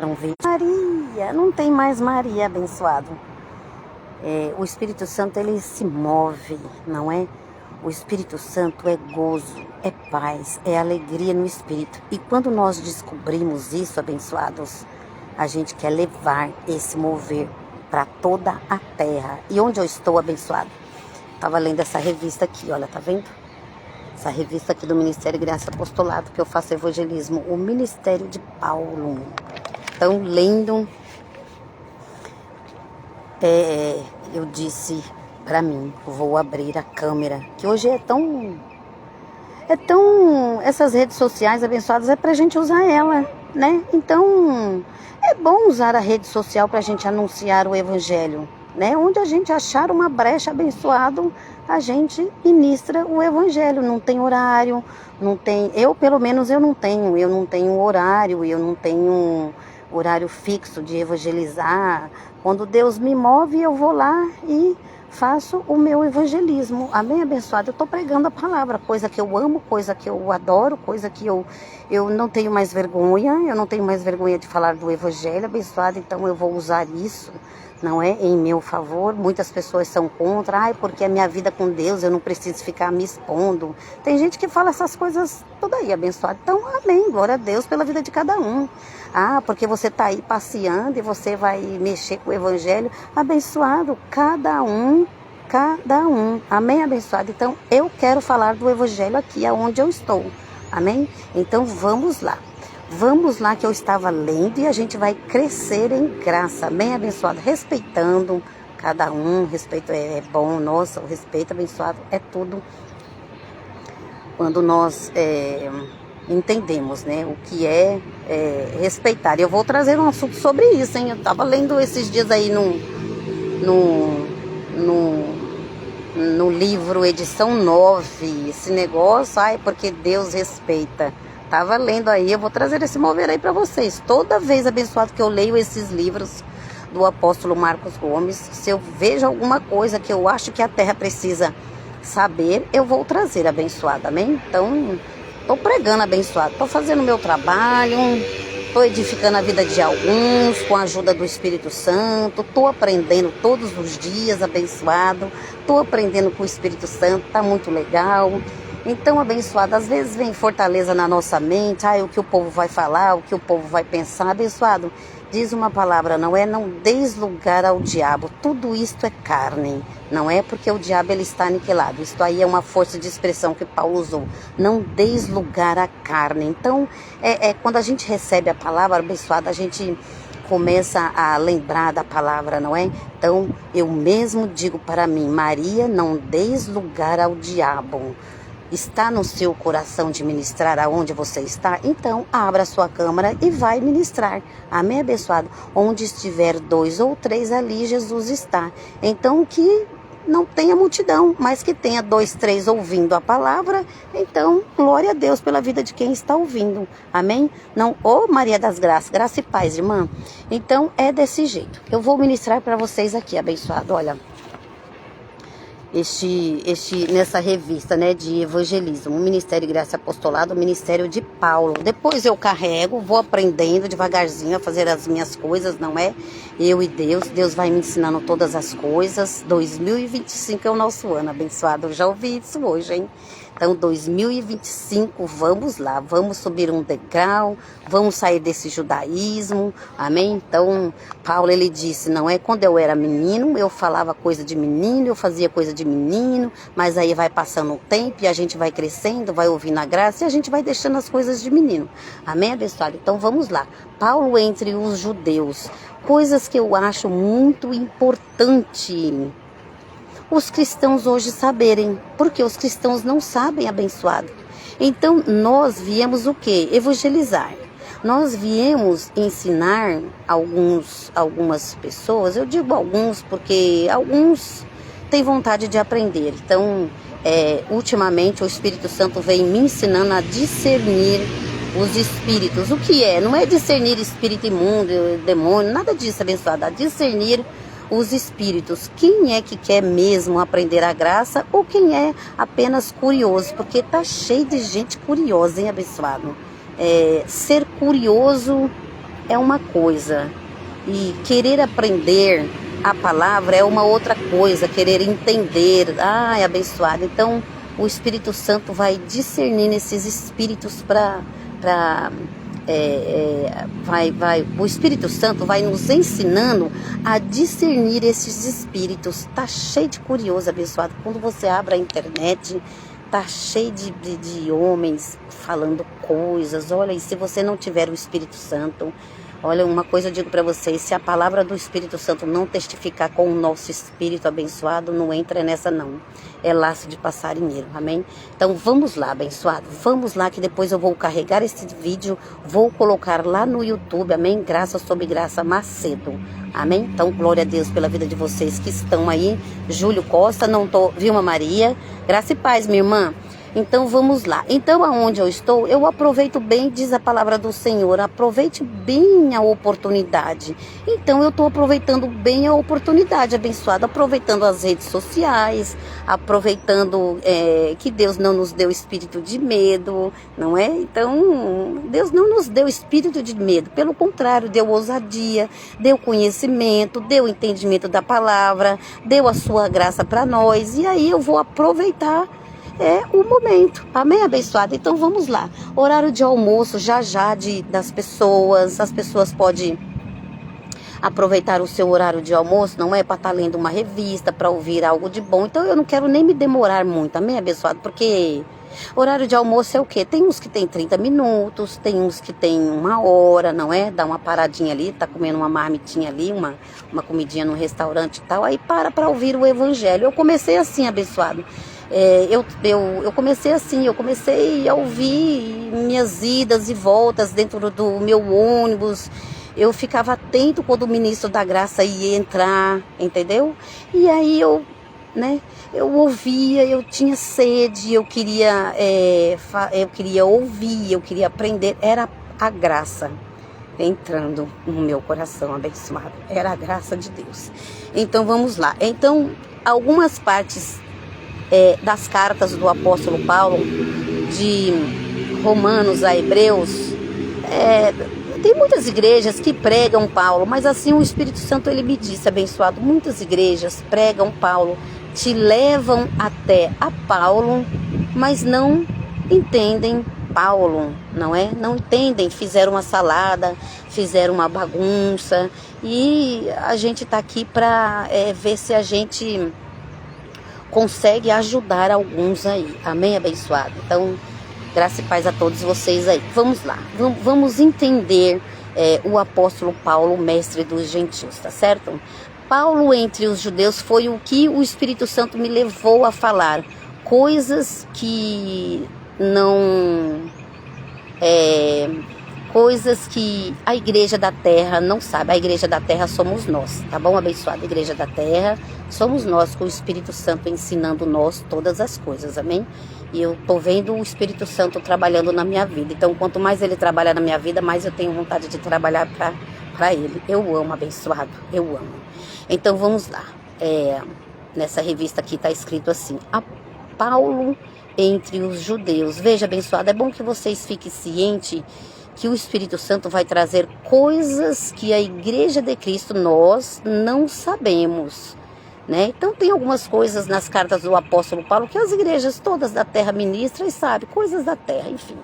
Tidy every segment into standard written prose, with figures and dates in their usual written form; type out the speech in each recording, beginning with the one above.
não vejo. Maria, não tem mais Maria, abençoado. O Espírito Santo, ele se move, não é? O Espírito Santo é gozo, é paz, é alegria no Espírito. E quando nós descobrimos isso, abençoados, a gente quer levar esse mover para toda a terra. E onde eu estou, abençoado? Estava lendo essa revista aqui, olha, tá vendo? Essa revista aqui do Ministério Graça e Apostolado, que eu faço evangelismo, o Ministério de Paulo. Então, lendo, eu disse para mim, vou abrir a câmera, que hoje essas redes sociais abençoadas, é pra gente usar ela, né? Então, é bom usar a rede social pra gente anunciar o evangelho, né? Onde a gente achar uma brecha, abençoado, a gente ministra o evangelho. Não tem horário, não tem, pelo menos eu não tenho horário, eu não tenho horário fixo de evangelizar. Quando Deus me move, eu vou lá e faço o meu evangelismo. Amém, abençoado? Eu estou pregando a palavra, coisa que eu amo, coisa que eu adoro, coisa que eu não tenho mais vergonha, de falar do evangelho, abençoado. Então eu vou usar isso, não é, em meu favor. Muitas pessoas são contra, porque a minha vida com Deus, eu não preciso ficar me expondo. Tem gente que fala essas coisas tudo aí, abençoado. Então, amém, glória a Deus pela vida de cada um. Porque você está aí passeando e você vai mexer com o evangelho, abençoado, cada um, amém, abençoado. Então, eu quero falar do evangelho aqui, aonde eu estou, amém? Então, vamos lá, que eu estava lendo e a gente vai crescer em graça, amém, abençoado, respeitando cada um. Respeito é bom, nossa, o respeito, abençoado, é tudo quando nós entendemos, né, o que é respeitar. Eu vou trazer um assunto sobre isso, hein? Eu estava lendo esses dias aí no livro Edição 9, esse negócio, porque Deus respeita. Tava lendo aí, eu vou trazer esse mover aí para vocês. Toda vez, abençoado, que eu leio esses livros do apóstolo Marcos Gomes, se eu vejo alguma coisa que eu acho que a terra precisa saber, eu vou trazer, abençoado, amém? Então, estou pregando, abençoado, estou fazendo o meu trabalho, estou edificando a vida de alguns com a ajuda do Espírito Santo, estou aprendendo todos os dias, abençoado, estou aprendendo com o Espírito Santo, tá muito legal. Então, abençoado, às vezes vem fortaleza na nossa mente, o que o povo vai falar, o que o povo vai pensar, abençoado. Diz uma palavra, não deis lugar ao diabo. Tudo isto é carne, não é? Porque o diabo, ele está aniquilado. Isto aí é uma força de expressão que Paulo usou. Não deis lugar à carne. Então, quando a gente recebe a palavra, abençoada, a gente começa a lembrar da palavra, não é? Então, eu mesmo digo para mim, Maria, não deis lugar ao diabo. Está no seu coração de ministrar aonde você está? Então, abra a sua câmara e vai ministrar. Amém, abençoado? Onde estiver 2 ou 3, ali Jesus está. Então, que não tenha multidão, mas que tenha 2, 3 ouvindo a palavra. Então, glória a Deus pela vida de quem está ouvindo. Amém? Não, Maria das Graças, graça e paz, irmã. Então, é desse jeito. Eu vou ministrar para vocês aqui, abençoado. Olha, nessa revista, né, de evangelismo, o Ministério Graça e Apostolado, o Ministério de Paulo. Depois eu carrego, vou aprendendo devagarzinho a fazer as minhas coisas, não é? Eu e Deus vai me ensinando todas as coisas. 2025 é o nosso ano, abençoado. Eu já ouvi isso hoje, hein? Então, 2025, vamos lá, vamos subir um degrau, vamos sair desse judaísmo, amém? Então, Paulo, ele disse, não é? Quando eu era menino, eu falava coisa de menino, eu fazia coisa de menino, mas aí vai passando o tempo e a gente vai crescendo, vai ouvindo a graça e a gente vai deixando as coisas de menino, amém, abençoado? Então, vamos lá. Paulo entre os judeus, coisas que eu acho muito importante os cristãos hoje saberem, porque os cristãos não sabem, abençoado. Então, nós viemos o quê? Evangelizar. Nós viemos ensinar algumas pessoas, eu digo alguns porque alguns têm vontade de aprender. Então, ultimamente o Espírito Santo vem me ensinando a discernir os espíritos. O que é? Não é discernir espírito imundo, demônio, nada disso, abençoado. A discernir os espíritos. Quem é que quer mesmo aprender a graça ou quem é apenas curioso? Porque tá cheio de gente curiosa, hein, abençoado? Ser curioso é uma coisa e querer aprender a palavra é uma outra coisa, querer entender. Ai, abençoado. Então, o Espírito Santo vai discernir esses espíritos o Espírito Santo vai nos ensinando a discernir esses espíritos. Tá cheio de curioso, abençoado. Quando você abre a internet, tá cheio de homens falando coisas. Olha, e se você não tiver o Espírito Santo, olha, uma coisa eu digo para vocês: se a palavra do Espírito Santo não testificar com o nosso espírito abençoado, não entra nessa não. É laço de passarinheiro, amém? Então vamos lá, abençoado, vamos lá, que depois eu vou carregar esse vídeo, vou colocar lá no YouTube, amém? Graça sobre graça Macedo, amém? Então glória a Deus pela vida de vocês que estão aí. Júlio Costa, Vilma Maria, graça e paz, minha irmã. Então vamos lá. Então aonde eu estou, eu aproveito bem, diz a palavra do Senhor, aproveite bem a oportunidade. Então eu estou aproveitando bem a oportunidade, abençoada, aproveitando as redes sociais, aproveitando que Deus não nos deu espírito de medo, não é? Então Deus não nos deu espírito de medo, pelo contrário, deu ousadia, deu conhecimento, deu entendimento da palavra, deu a sua graça para nós, e aí eu vou aproveitar o momento, amém, abençoado? Então vamos lá, horário de almoço já das pessoas, as pessoas podem aproveitar o seu horário de almoço, não é para estar lendo uma revista, para ouvir algo de bom. Então eu não quero nem me demorar muito, amém, abençoado? Porque horário de almoço é o quê? Tem uns que tem 30 minutos, tem uns que tem 1 hora, não é? Dá uma paradinha ali, tá comendo uma marmitinha ali, uma comidinha no restaurante e tal, aí para ouvir o evangelho. Eu comecei assim, abençoado. Eu comecei assim, eu comecei a ouvir minhas idas e voltas dentro do meu ônibus. Eu ficava atento quando o ministro da graça ia entrar, entendeu? E aí eu ouvia, eu tinha sede, eu queria ouvir, eu queria aprender. Era a graça entrando no meu coração, abençoado. Era a graça de Deus. Então vamos lá. Então, algumas partes das cartas do apóstolo Paulo, de Romanos a Hebreus, tem muitas igrejas que pregam Paulo, mas assim o Espírito Santo ele me disse, abençoado, muitas igrejas pregam Paulo, te levam até a Paulo, mas não entendem Paulo, não é? Não entendem, fizeram uma salada, fizeram uma bagunça, e a gente está aqui para ver se a gente consegue ajudar alguns aí, amém, abençoado? Então, graça e paz a todos vocês aí. Vamos lá, vamos entender o apóstolo Paulo, mestre dos gentios, tá certo? Paulo entre os judeus foi o que o Espírito Santo me levou a falar, coisas que coisas que a igreja da terra não sabe. A igreja da terra somos nós, tá bom, abençoada? A igreja da terra somos nós, com o Espírito Santo ensinando nós todas as coisas, amém? E eu tô vendo o Espírito Santo trabalhando na minha vida. Então, quanto mais ele trabalha na minha vida, mais eu tenho vontade de trabalhar para ele. Eu amo, abençoado, eu amo. Então, vamos lá. Nessa revista aqui tá escrito assim: a Paulo entre os judeus. Veja, abençoado, é bom que vocês fiquem cientes que o Espírito Santo vai trazer coisas que a igreja de Cristo nós não sabemos, né? Então tem algumas coisas nas cartas do apóstolo Paulo que as igrejas todas da terra ministram e sabem, coisas da terra, enfim.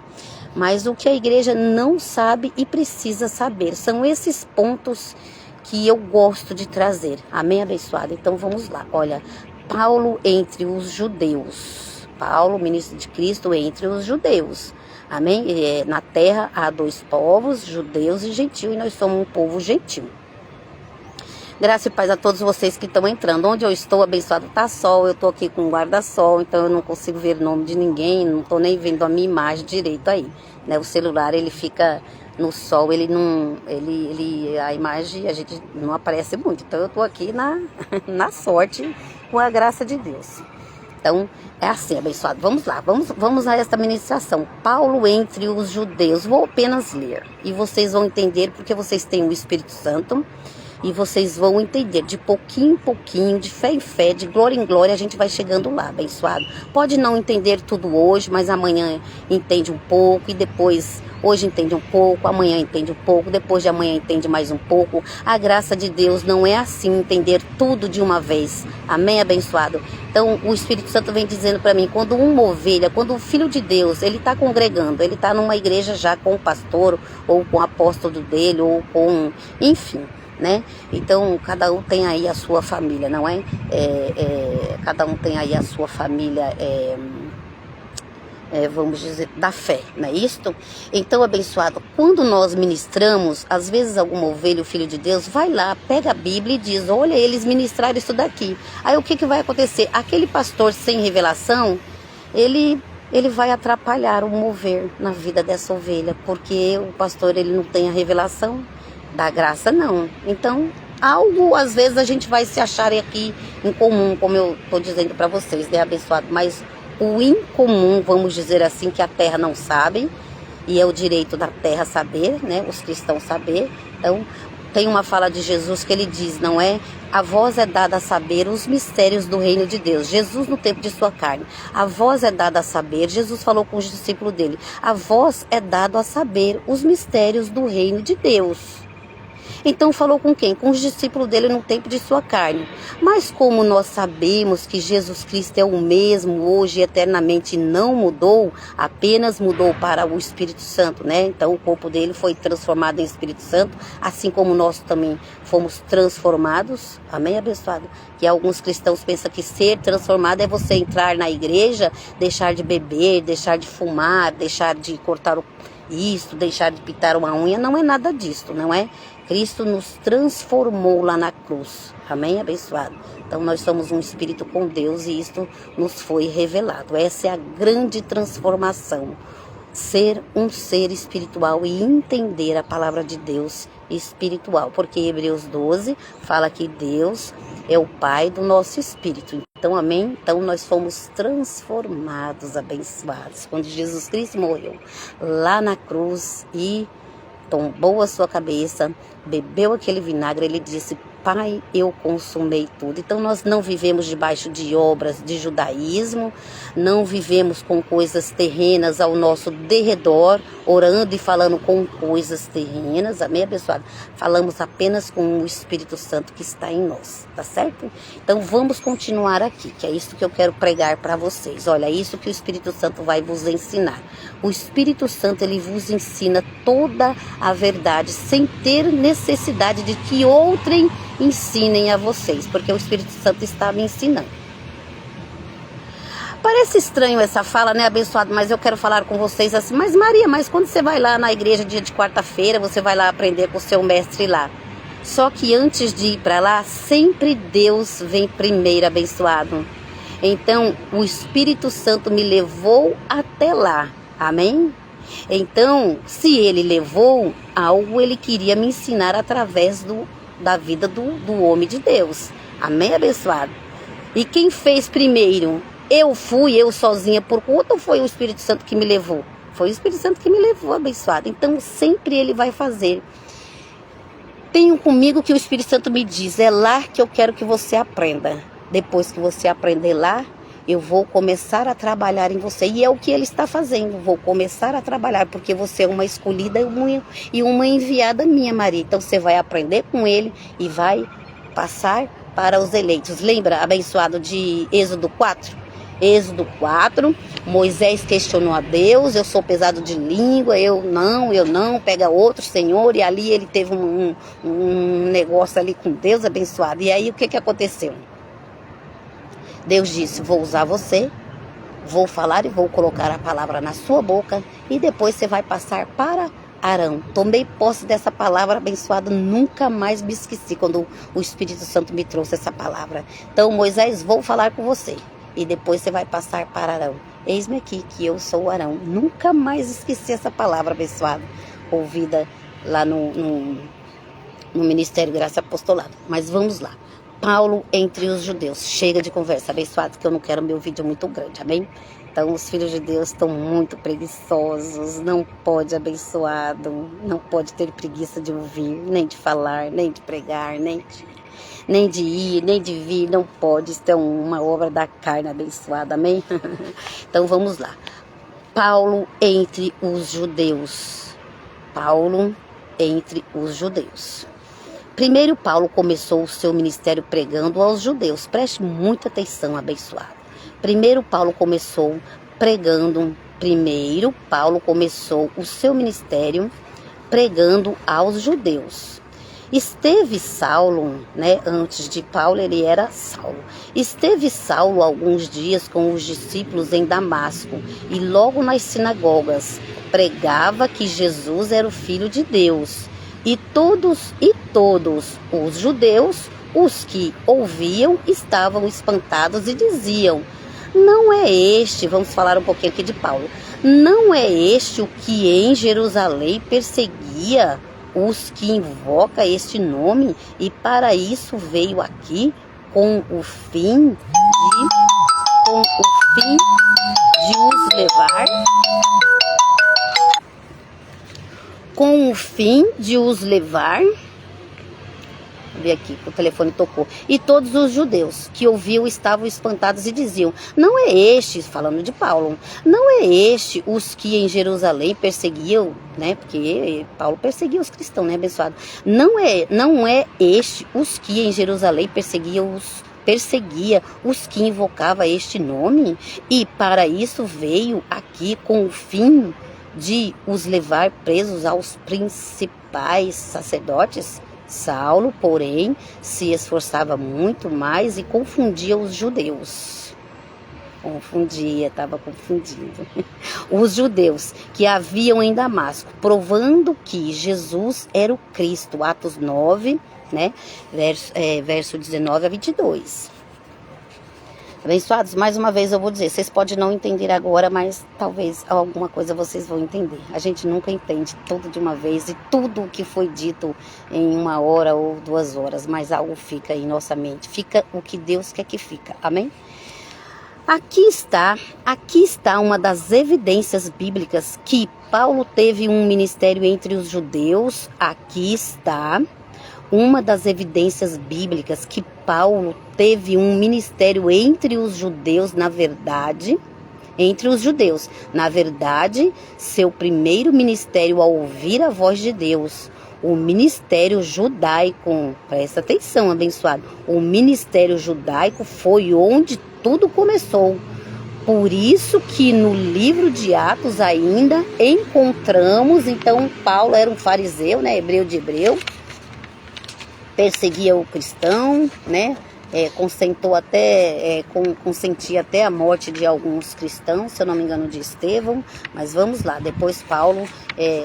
Mas o que a igreja não sabe e precisa saber, são esses pontos que eu gosto de trazer, amém, abençoado? Então vamos lá, olha, Paulo entre os judeus, Paulo, ministro de Cristo entre os judeus. Amém? Na terra há 2 povos, judeus e gentios, e nós somos um povo gentil. Graça e paz a todos vocês que estão entrando. Onde eu estou, abençoado, tá sol, eu estou aqui com um guarda-sol, então eu não consigo ver o nome de ninguém, não estou nem vendo a minha imagem direito aí, né? O celular, ele fica no sol, a imagem, a gente não aparece muito, então eu estou aqui na sorte, com a graça de Deus. Então, é assim, abençoado. Vamos lá, vamos a esta ministração. Paulo entre os judeus. Vou apenas ler. E vocês vão entender, porque vocês têm o Espírito Santo. E vocês vão entender, de pouquinho em pouquinho, de fé em fé, de glória em glória, a gente vai chegando lá, abençoado. Pode não entender tudo hoje, mas amanhã entende um pouco. E depois, Hoje entende um pouco, amanhã entende um pouco, depois de amanhã entende mais um pouco. A graça de Deus não é assim, entender tudo de uma vez. Amém, abençoado? Então, o Espírito Santo vem dizendo para mim, quando uma ovelha, quando o Filho de Deus, ele está congregando, ele está numa igreja já com o pastor, ou com o apóstolo dele, ou com, enfim, né? Então, cada um tem aí a sua família, não é? Cada um tem aí a sua família, vamos dizer, da fé, não é isto? Então, abençoado, quando nós ministramos, às vezes alguma ovelha, o Filho de Deus, vai lá, pega a Bíblia e diz, olha, eles ministraram isso daqui. Aí o que vai acontecer? Aquele pastor sem revelação, ele vai atrapalhar o mover na vida dessa ovelha, porque o pastor, ele não tem a revelação da graça, não. Então, algo, às vezes, a gente vai se achar aqui em comum, como eu estou dizendo para vocês, né, abençoado? Mas o incomum, vamos dizer assim, que a terra não sabe, e é o direito da terra saber, né, os cristãos saber. Então, tem uma fala de Jesus que ele diz, não é? A vós é dada a saber os mistérios do reino de Deus. Jesus no tempo de sua carne. A vós é dada a saber, Jesus falou com os discípulos dele, a vós é dado a saber os mistérios do reino de Deus. Então falou com quem? Com os discípulos dele no tempo de sua carne. Mas como nós sabemos que Jesus Cristo é o mesmo hoje e eternamente não mudou, apenas mudou para o Espírito Santo, né? Então o corpo dele foi transformado em Espírito Santo, assim como nós também fomos transformados. Amém, abençoado? Que alguns cristãos pensam que ser transformado é você entrar na igreja, deixar de beber, deixar de fumar, deixar de cortar isso, deixar de pintar uma unha. Não é nada disso, não é? Cristo nos transformou lá na cruz. Amém, abençoado? Então nós somos um espírito com Deus e isto nos foi revelado. Essa é a grande transformação. Ser um ser espiritual e entender a palavra de Deus espiritual. Porque Hebreus 12 fala que Deus é o Pai do nosso espírito. Então, amém? Então nós fomos transformados, abençoados. Quando Jesus Cristo morreu lá na cruz e tombou a sua cabeça, bebeu aquele vinagre, ele disse, Pai, eu consumei tudo. Então nós não vivemos debaixo de obras de judaísmo, não vivemos com coisas terrenas ao nosso derredor, orando e falando com coisas terrenas, amém, abençoado? Falamos apenas com o Espírito Santo que está em nós, tá certo? Então vamos continuar aqui, que é isso que eu quero pregar para vocês. Olha, é isso que o Espírito Santo vai vos ensinar. O Espírito Santo, ele vos ensina toda a verdade, sem ter necessidade de que outrem ensinem a vocês, porque o Espírito Santo está me ensinando. Parece estranho essa fala, né, abençoado? Mas eu quero falar com vocês assim, mas Maria, mas quando você vai lá na igreja dia de quarta-feira, você vai lá aprender com o seu mestre lá. Só que antes de ir para lá, sempre Deus vem primeiro, abençoado. Então, o Espírito Santo me levou até lá, amém? Então, se ele levou, algo ele queria me ensinar através da vida do homem de Deus. Amém, abençoado? E quem fez primeiro? Eu sozinha por conta, ou foi o Espírito Santo que me levou? Foi o Espírito Santo que me levou, abençoado. Então sempre ele vai fazer. Tenho comigo que o Espírito Santo me diz, é lá que eu quero que você aprenda. Depois que você aprender lá, eu vou começar a trabalhar em você. E é o que ele está fazendo. Vou começar a trabalhar, porque você é uma escolhida e uma enviada minha, Maria. Então você vai aprender com ele e vai passar para os eleitos. Lembra, abençoado, de Êxodo 4? Êxodo 4, Moisés questionou a Deus, eu sou pesado de língua, eu não, pega outro Senhor, e ali ele teve um negócio ali com Deus, abençoado. E aí o que aconteceu? Deus disse, vou usar você, vou falar e vou colocar a palavra na sua boca, e depois você vai passar para Arão. Tomei posse dessa palavra abençoada, nunca mais me esqueci quando o Espírito Santo me trouxe essa palavra. Então, Moisés, vou falar com você. E depois você vai passar para Arão. Eis-me aqui que eu sou Arão. Nunca mais esqueci essa palavra abençoada, ouvida lá no Ministério Graça Apostolado. Mas vamos lá. Paulo entre os judeus. Chega de conversa, abençoado, que eu não quero meu vídeo muito grande, amém? Então os filhos de Deus estão muito preguiçosos. Não pode, abençoado, não pode ter preguiça de ouvir, nem de falar, nem de pregar, nem de ir, nem de vir, não pode. Isso é uma obra da carne abençoada, amém? Então vamos lá. Paulo entre os judeus. Paulo entre os judeus. Primeiro, Paulo começou o seu ministério pregando aos judeus. Preste muita atenção, abençoado. Primeiro, Paulo começou o seu ministério pregando aos judeus. Esteve Saulo, antes de Paulo ele era Saulo. Esteve Saulo alguns dias com os discípulos em Damasco e logo nas sinagogas pregava que Jesus era o Filho de Deus. E todos os judeus, os que ouviam, estavam espantados e diziam: não é este, vamos falar um pouquinho aqui de Paulo, não é este o que em Jerusalém perseguia os que invoca este nome, e para isso veio aqui com o fim de os levar, ver aqui, o telefone tocou. E todos os judeus que ouviam estavam espantados e diziam: não é este, falando de Paulo, não é este os que em Jerusalém perseguiam, porque Paulo perseguia os cristãos, abençoado. Não é este os que em Jerusalém perseguia os que invocava este nome, e para isso veio aqui com o fim de os levar presos aos principais sacerdotes. Saulo, porém, se esforçava muito mais e confundia os judeus. Estava confundindo. Os judeus que haviam em Damasco, provando que Jesus era o Cristo. Atos 9, verso 19 a 22. Abençoados, mais uma vez eu vou dizer, vocês podem não entender agora, mas talvez alguma coisa vocês vão entender. A gente nunca entende tudo de uma vez e tudo o que foi dito em 1 hora ou 2 horas, mas algo fica em nossa mente, fica o que Deus quer que fica, amém? Aqui está uma das evidências bíblicas que Paulo teve um ministério entre os judeus. Aqui está uma das evidências bíblicas que Paulo teve um ministério entre os judeus, na verdade, seu primeiro ministério ao ouvir a voz de Deus, o ministério judaico, presta atenção, abençoado, o ministério judaico foi onde tudo começou. Por isso que no livro de Atos ainda encontramos, então Paulo era um fariseu, hebreu de hebreu, perseguia o cristão, consentia até a morte de alguns cristãos, se eu não me engano de Estevão, mas vamos lá, depois Paulo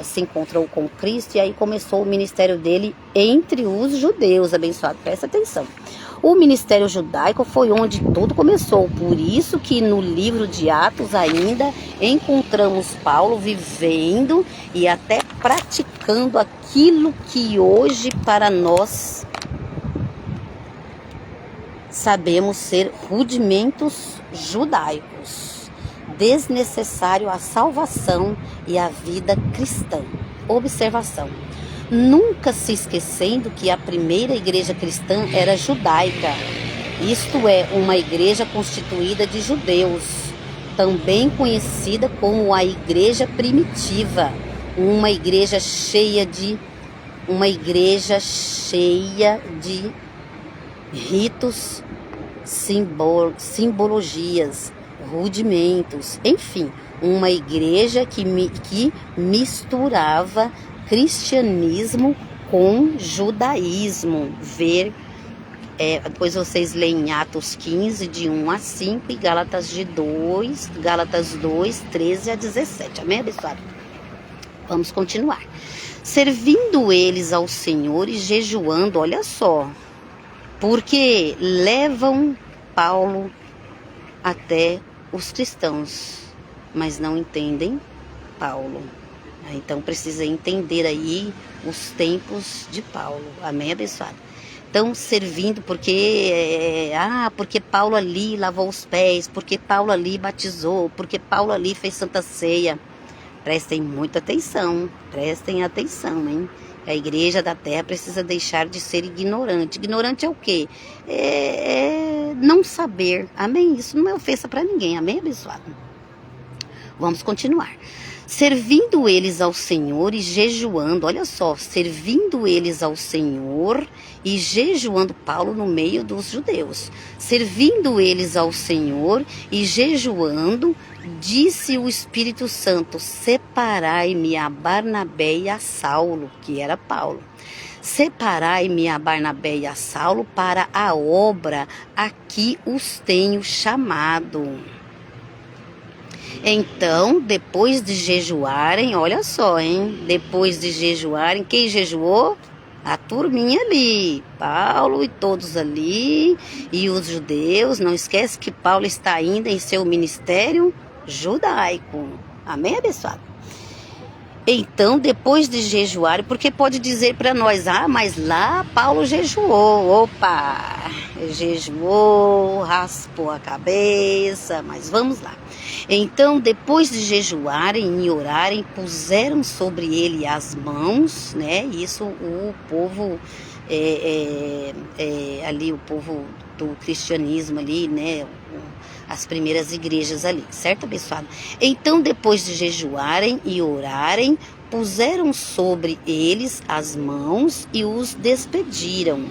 se encontrou com Cristo e aí começou o ministério dele entre os judeus, abençoado, presta atenção. O ministério judaico foi onde tudo começou, por isso que no livro de Atos ainda encontramos Paulo vivendo e até praticando aquilo que hoje para nós sabemos ser rudimentos judaicos, desnecessário à salvação e à vida cristã. Observação: nunca se esquecendo que a primeira igreja cristã era judaica, isto é, uma igreja constituída de judeus, também conhecida como a igreja primitiva, uma igreja cheia de ritos, simbologias, rudimentos, enfim, uma igreja que misturava cristianismo com judaísmo. Depois vocês leem Atos 15, de 1 a 5 e Gálatas 2, 13 a 17. Amém, abençoado? Vamos continuar. Servindo eles ao Senhor e jejuando, olha só, porque levam Paulo até os cristãos, mas não entendem Paulo. Então precisa entender aí os tempos de Paulo. Amém, abençoado? Então, servindo porque Paulo ali lavou os pés, porque Paulo ali batizou, porque Paulo ali fez Santa Ceia. Prestem muita atenção, prestem atenção, hein? A igreja da terra precisa deixar de ser ignorante. Ignorante é o quê? É não saber. Amém? Isso não é ofensa para ninguém. Amém, abençoado? Vamos continuar. Servindo eles ao Senhor e jejuando, olha só, servindo eles ao Senhor e jejuando, Paulo no meio dos judeus, servindo eles ao Senhor e jejuando, disse o Espírito Santo: separai-me a Barnabé e a Saulo, que era Paulo. Separai-me a Barnabé e a Saulo para a obra a que os tenho chamado. Então, depois de jejuarem, olha só, hein? Depois de jejuarem, quem jejuou? A turminha ali, Paulo e todos ali, e os judeus. Não esquece que Paulo está ainda em seu ministério judaico. Amém, abençoado? Então, depois de jejuar, porque pode dizer para nós, mas lá Paulo jejuou, opa, jejuou, raspou a cabeça, mas vamos lá. Então, depois de jejuarem e orarem, puseram sobre ele as mãos, né? Isso o povo, ali, o povo do cristianismo ali, né? As primeiras igrejas ali, certo, abençoado? Então, depois de jejuarem e orarem, puseram sobre eles as mãos e os despediram.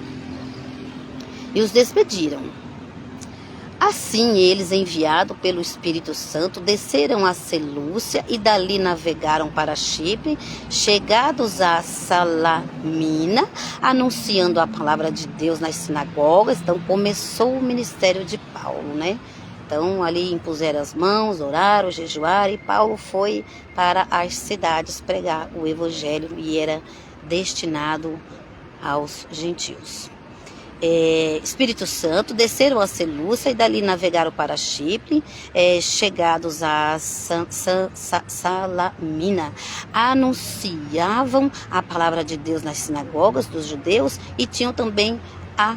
Assim, eles, enviados pelo Espírito Santo, desceram a Selúcia e dali navegaram para Chipre, chegados a Salamina, anunciando a palavra de Deus nas sinagogas. Então, começou o ministério de Paulo, né? Então, ali impuseram as mãos, oraram, jejuaram, e Paulo foi para as cidades pregar o evangelho e era destinado aos gentios. Espírito Santo, desceram a Selúcia e dali navegaram para Chipre, chegados a Salamina, anunciavam a palavra de Deus nas sinagogas dos judeus e tinham também a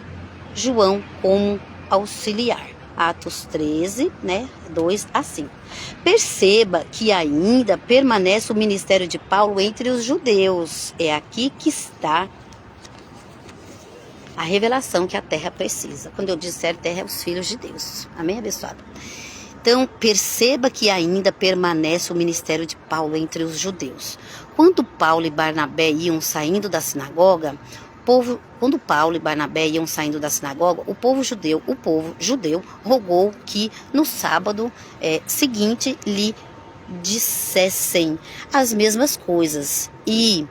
João como auxiliar. Atos 13, né, 2 a 5. Perceba que ainda permanece o ministério de Paulo entre os judeus. É aqui que está a revelação que a terra precisa. Quando eu disser terra, é os filhos de Deus. Amém, abençoado? Então, perceba que ainda permanece o ministério de Paulo entre os judeus. Quando Paulo e Barnabé iam saindo da sinagoga, quando Paulo e Barnabé iam saindo da sinagoga, o povo judeu rogou que no sábado seguinte lhe dissessem as mesmas coisas e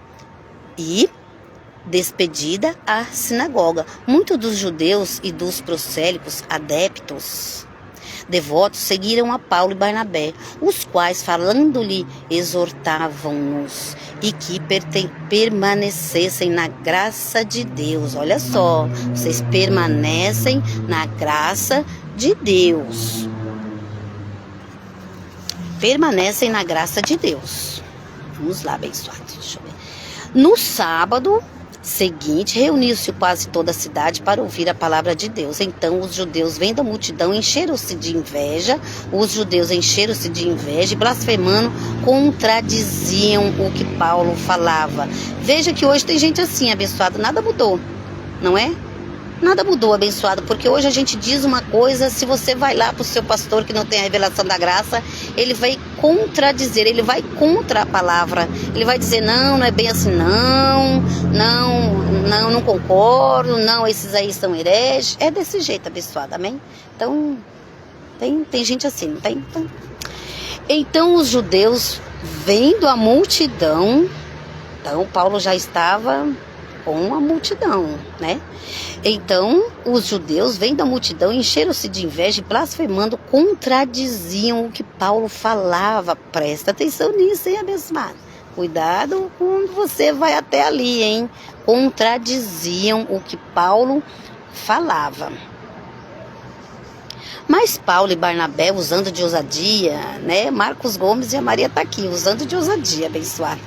despedida a sinagoga. Muitos dos judeus e dos prosélitos adeptos devotos seguiram a Paulo e Barnabé, os quais, falando-lhe, exortavam-nos e que permanecessem na graça de Deus. Olha só, vocês permanecem na graça de Deus. Permanecem na graça de Deus. Vamos lá, abençoado. Deixa eu ver. No sábado seguinte, reuniu-se quase toda a cidade para ouvir a palavra de Deus. Então os judeus, vendo a multidão, encheram-se de inveja. Os judeus encheram-se de inveja e, blasfemando, contradiziam o que Paulo falava. Veja que hoje tem gente assim, abençoado, nada mudou, não é? Nada mudou, abençoado, porque hoje a gente diz uma coisa, se você vai lá para o seu pastor que não tem a revelação da graça, ele vai contradizer, ele vai contra a palavra, ele vai dizer, não é bem assim, não concordo, não, esses aí são hereges, é desse jeito, abençoado, amém? Então, tem gente assim, não tem? Então os judeus, vendo a multidão, então Paulo já estava com a multidão, né? Então, os judeus, vendo a multidão, encheram-se de inveja e, blasfemando, contradiziam o que Paulo falava. Presta atenção nisso, hein, abençoado? Cuidado quando você vai até ali, hein? Contradiziam o que Paulo falava. Mas Paulo e Barnabé, usando de ousadia, né? Marcos Gomes e a Maria está aqui, usando de ousadia, abençoado.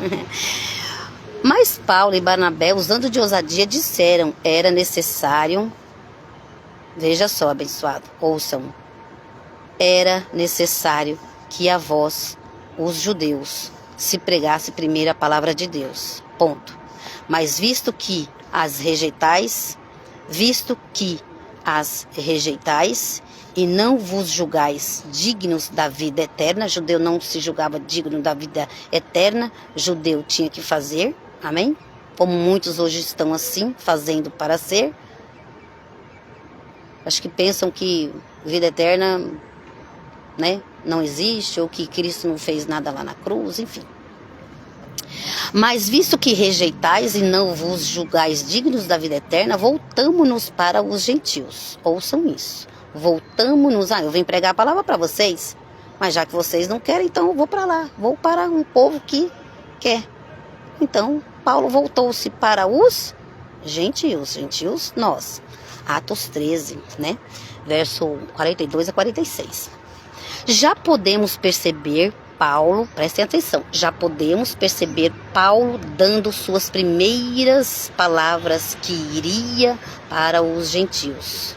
Mas Paulo e Barnabé, usando de ousadia, disseram, era necessário, veja só, abençoado, ouçam, era necessário que a vós, os judeus, se pregasse primeiro a palavra de Deus, ponto. Mas visto que as rejeitais, visto que as rejeitais e não vos julgais dignos da vida eterna. Judeu não se julgava digno da vida eterna, judeu tinha que fazer, amém? Como muitos hoje estão assim, fazendo para ser. Acho que pensam que vida eterna, né, não existe, ou que Cristo não fez nada lá na cruz, enfim. Mas visto que rejeitais e não vos julgais dignos da vida eterna, voltamo-nos para os gentios. Ouçam isso. Voltamo-nos. Eu vim pregar a palavra para vocês, mas já que vocês não querem, então eu vou para lá. Vou para um povo que quer. Então, Paulo voltou-se para os gentios. Gentios, nós. Atos 13, né? Verso 42 a 46. Já podemos perceber Paulo, prestem atenção, já podemos perceber Paulo dando suas primeiras palavras que iria para os gentios.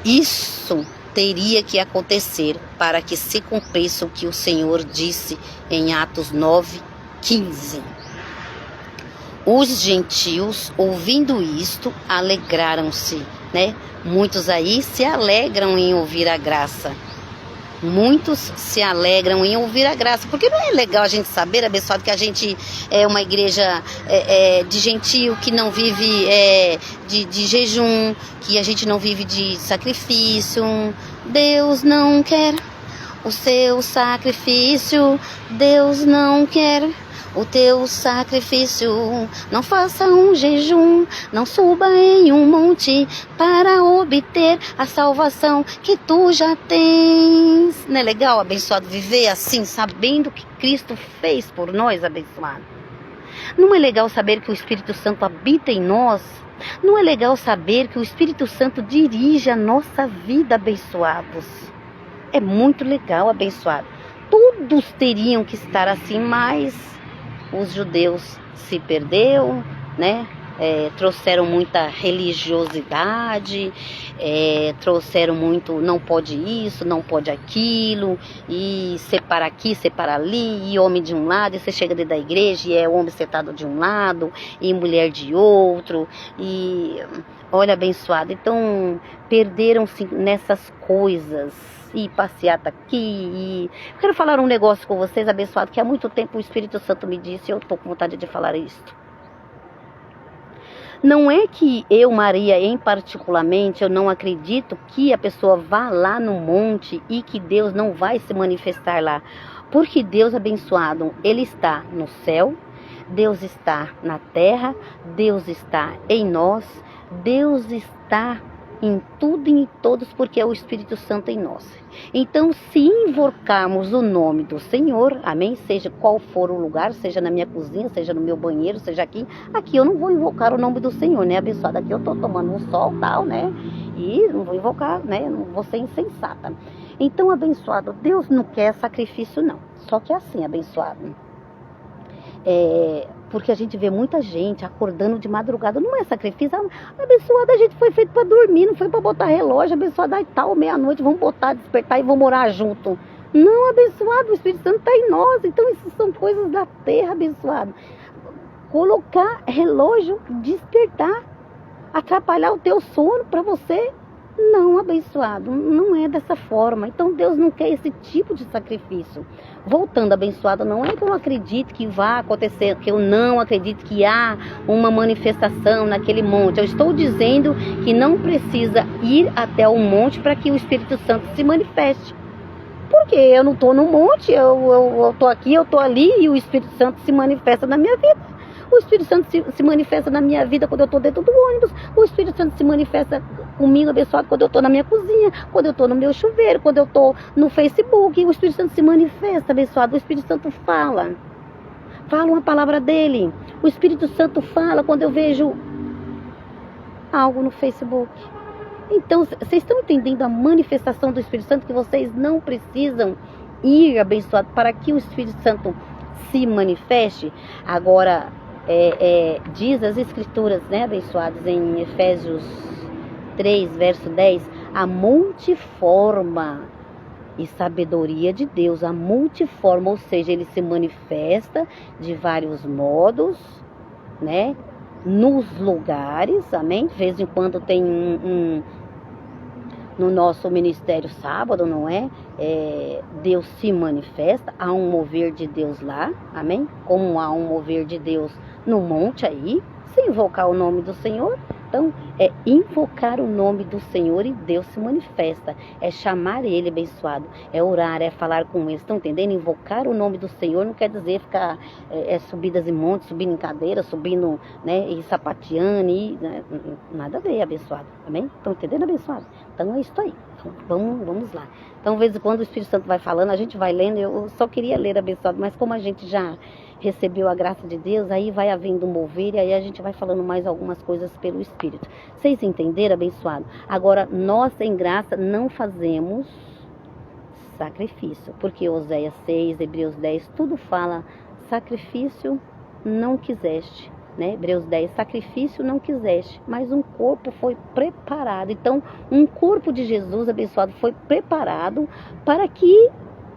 Isso teria que acontecer para que se cumprisse o que o Senhor disse em Atos 9:15. Os gentios, ouvindo isto, alegraram-se, né? Muitos aí se alegram em ouvir a graça. Muitos se alegram em ouvir a graça, porque não é legal a gente saber, abençoado, que a gente é uma igreja de gentio, que não vive de jejum, que a gente não vive de sacrifício. Deus não quer o seu sacrifício, Deus não quer o teu sacrifício. Não faça um jejum, não suba em um monte para obter a salvação que tu já tens. Não é legal, abençoado, viver assim, sabendo o que Cristo fez por nós, abençoado? Não é legal saber que o Espírito Santo habita em nós? Não é legal saber que o Espírito Santo dirige a nossa vida, abençoados? É muito legal, abençoado. Todos teriam que estar assim, mas os judeus se perderam, né? Trouxeram muita religiosidade, trouxeram muito, não pode isso, não pode aquilo, e separa aqui, separa ali, e homem de um lado, e você chega dentro da igreja e é homem sentado de um lado, e mulher de outro, e olha, abençoado, então perderam-se nessas coisas. E passeata aqui, e quero falar um negócio com vocês, abençoado, que há muito tempo o Espírito Santo me disse, e eu estou com vontade de falar isto. Não é que eu, Maria, em particularmente, eu não acredito que a pessoa vá lá no monte e que Deus não vai se manifestar lá. Porque Deus, abençoado, Ele está no céu, Deus está na terra, Deus está em nós, Deus está em tudo e em todos, porque é o Espírito Santo em nós. Então, se invocarmos o nome do Senhor, amém, seja qual for o lugar, seja na minha cozinha, seja no meu banheiro, seja aqui eu não vou invocar o nome do Senhor, né, abençoado? Aqui eu tô tomando um sol, tal, né, e não vou invocar, né, não vou ser insensata. Então, abençoado, Deus não quer sacrifício, não. Só que é assim, abençoado. Porque a gente vê muita gente acordando de madrugada, não é sacrifício, abençoada, a gente foi feito para dormir, não foi para botar relógio, abençoada, e tal, meia-noite, vamos botar, despertar e vamos morar junto. Não, abençoado, o Espírito Santo está em nós, então isso são coisas da terra, abençoado. Colocar relógio, despertar, atrapalhar o teu sono para você, não, abençoado, não é dessa forma. Então Deus não quer esse tipo de sacrifício. Voltando, abençoado, não é que eu acredite que vai acontecer, que eu não acredito que há uma manifestação naquele monte. Eu estou dizendo que não precisa ir até o monte para que o Espírito Santo se manifeste. Porque eu não estou no monte, eu estou aqui, eu estou ali e o Espírito Santo se manifesta na minha vida. O Espírito Santo se manifesta na minha vida quando eu estou dentro do ônibus. O Espírito Santo se manifesta comigo, abençoado, quando eu estou na minha cozinha, quando eu estou no meu chuveiro, quando eu estou no Facebook. O Espírito Santo se manifesta, abençoado. O Espírito Santo fala uma palavra dele. O Espírito Santo fala quando eu vejo algo no Facebook. Então, vocês estão entendendo a manifestação do Espírito Santo, que vocês não precisam ir, abençoado, para que o Espírito Santo se manifeste? Agora, diz as Escrituras, né, abençoados, em Efésios 3, verso 10, a multiforma e sabedoria de Deus, a multiforma, ou seja, ele se manifesta de vários modos, né, nos lugares, amém? De vez em quando tem no nosso ministério sábado, não é? Deus se manifesta, há um mover de Deus lá, amém? Como há um mover de Deus no monte aí, se invocar o nome do Senhor. Então, é invocar o nome do Senhor e Deus se manifesta. É chamar Ele, abençoado. É orar, é falar com Ele. Estão entendendo? Invocar o nome do Senhor não quer dizer ficar subidas em montes, subindo em cadeira, subindo, né, e sapateando, né, nada a ver, abençoado. Amém? Estão entendendo, abençoado? Então, é isso aí. Então, vamos lá. Então, de vez em quando o Espírito Santo vai falando, a gente vai lendo. Eu só queria ler, abençoado, mas como a gente já recebeu a graça de Deus, aí vai havendo um mover e aí a gente vai falando mais algumas coisas pelo Espírito. Vocês entenderam, abençoado? Agora, nós em graça não fazemos sacrifício, porque Oséias 6, Hebreus 10, tudo fala sacrifício não quiseste, né? Hebreus 10, sacrifício não quiseste, mas um corpo foi preparado. Então, um corpo de Jesus, abençoado, foi preparado para que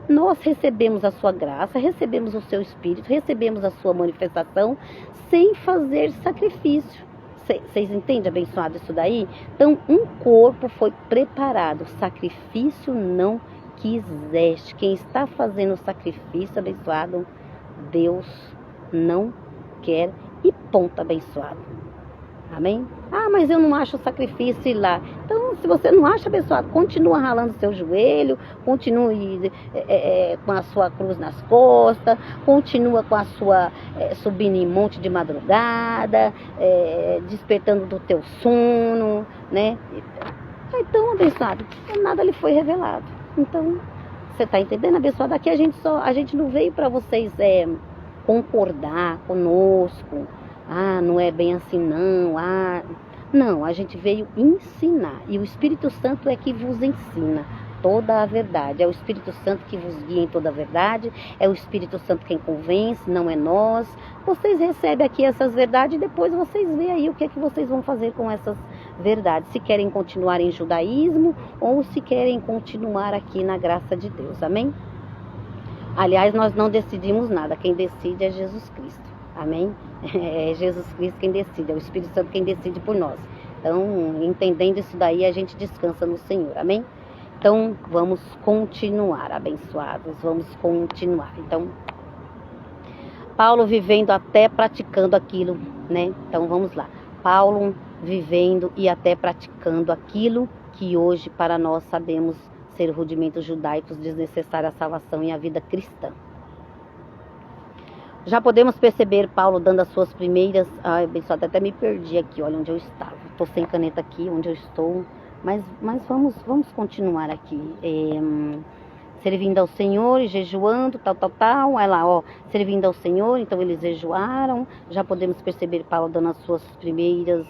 nós recebemos a sua graça, recebemos o seu Espírito, recebemos a sua manifestação sem fazer sacrifício. Vocês entendem, abençoado, isso daí? Então, um corpo foi preparado, sacrifício não quiseste. Quem está fazendo sacrifício, abençoado, Deus não quer e ponto, abençoado. Amém? Ah, mas eu não acho sacrifício ir lá. Então, se você não acha, abençoado, continua ralando seu joelho, continue com a sua cruz nas costas, continua com a sua subindo em monte de madrugada, despertando do teu sono, né? Então, abençoado, nada lhe foi revelado. Então, você está entendendo, abençoado? Aqui a gente não veio para vocês concordar conosco. Ah, não é bem assim não. Ah, não, a gente veio ensinar. E o Espírito Santo é que vos ensina toda a verdade. É o Espírito Santo que vos guia em toda a verdade. É o Espírito Santo quem convence, não é nós. Vocês recebem aqui essas verdades e depois vocês veem aí o que é que vocês vão fazer com essas verdades. Se querem continuar em judaísmo ou se querem continuar aqui na graça de Deus. Amém? Aliás, nós não decidimos nada. Quem decide é Jesus Cristo. Amém? É Jesus Cristo quem decide, é o Espírito Santo quem decide por nós. Então, entendendo isso daí, a gente descansa no Senhor. Amém? Então, vamos continuar, abençoados. Vamos continuar. Então, Paulo vivendo até praticando aquilo, né? Então, vamos lá. Paulo vivendo e até praticando aquilo que hoje para nós sabemos ser rudimentos judaicos desnecessários à salvação e à vida cristã. Já podemos perceber Paulo dando as suas primeiras... Ai, abençoado, até me perdi aqui, olha onde eu estava. Estou sem caneta aqui, onde eu estou. Mas vamos continuar aqui. Servindo ao Senhor e jejuando, tal. Olha lá, ó, servindo ao Senhor, então eles jejuaram. Já podemos perceber Paulo dando as suas primeiras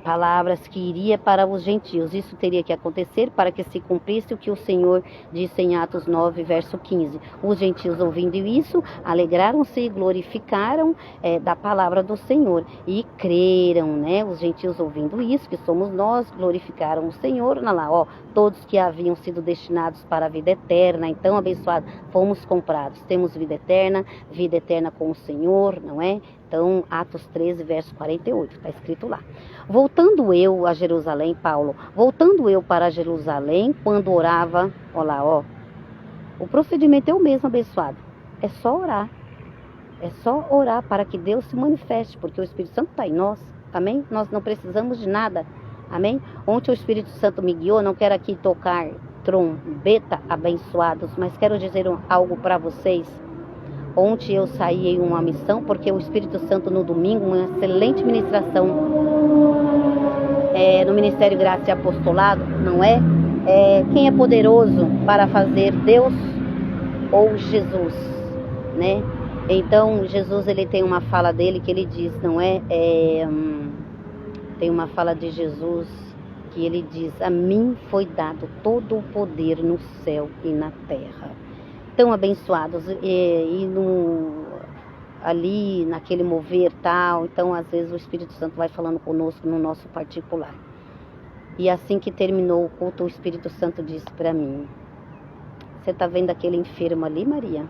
palavras que iria para os gentios. Isso teria que acontecer para que se cumprisse o que o Senhor disse em Atos 9, verso 15. Os gentios ouvindo isso, alegraram-se e glorificaram da palavra do Senhor e creram, né? Os gentios ouvindo isso, que somos nós, glorificaram o Senhor. Olha lá, ó, todos que haviam sido destinados para a vida eterna. Então, abençoados, fomos comprados. Temos vida eterna com o Senhor, não é? Então, Atos 13, verso 48, está escrito lá. Voltando eu a Jerusalém, Paulo, voltando eu para Jerusalém, quando orava, olha lá, ó, o procedimento é o mesmo, abençoado. É só orar. É só orar para que Deus se manifeste, porque o Espírito Santo está em nós, amém? Nós não precisamos de nada, amém? Ontem o Espírito Santo me guiou, não quero aqui tocar trombeta, abençoados, mas quero dizer algo para vocês. Ontem eu saí em uma missão, porque o Espírito Santo no domingo, uma excelente ministração no Ministério Graça e Apostolado, não é? Quem é poderoso para fazer Deus ou Jesus, né? Então, Jesus, ele tem uma fala dele que ele diz, não é? Tem uma fala de Jesus que ele diz, a mim foi dado todo o poder no céu e na terra. Tão abençoados ali naquele mover tal, então às vezes o Espírito Santo vai falando conosco no nosso particular. E assim que terminou o culto, o Espírito Santo disse para mim, você está vendo aquele enfermo ali, Maria?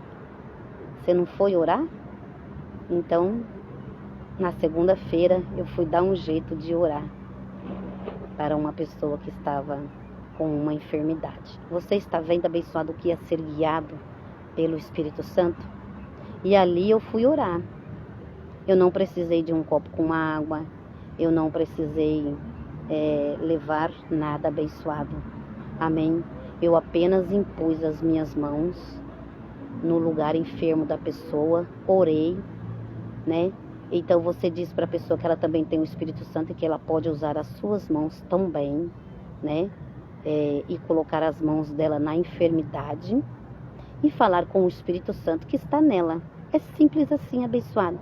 Você não foi orar? Então, na segunda-feira eu fui dar um jeito de orar para uma pessoa que estava com uma enfermidade. Você está vendo, abençoado, que ia ser guiado pelo Espírito Santo? E ali eu fui orar. Eu não precisei de um copo com água, eu não precisei levar nada, abençoado. Amém? Eu apenas impus as minhas mãos no lugar enfermo da pessoa, orei, né? Então você diz para a pessoa que ela também tem o Espírito Santo e que ela pode usar as suas mãos também, né? E colocar as mãos dela na enfermidade e falar com o Espírito Santo que está nela. É simples assim, abençoado.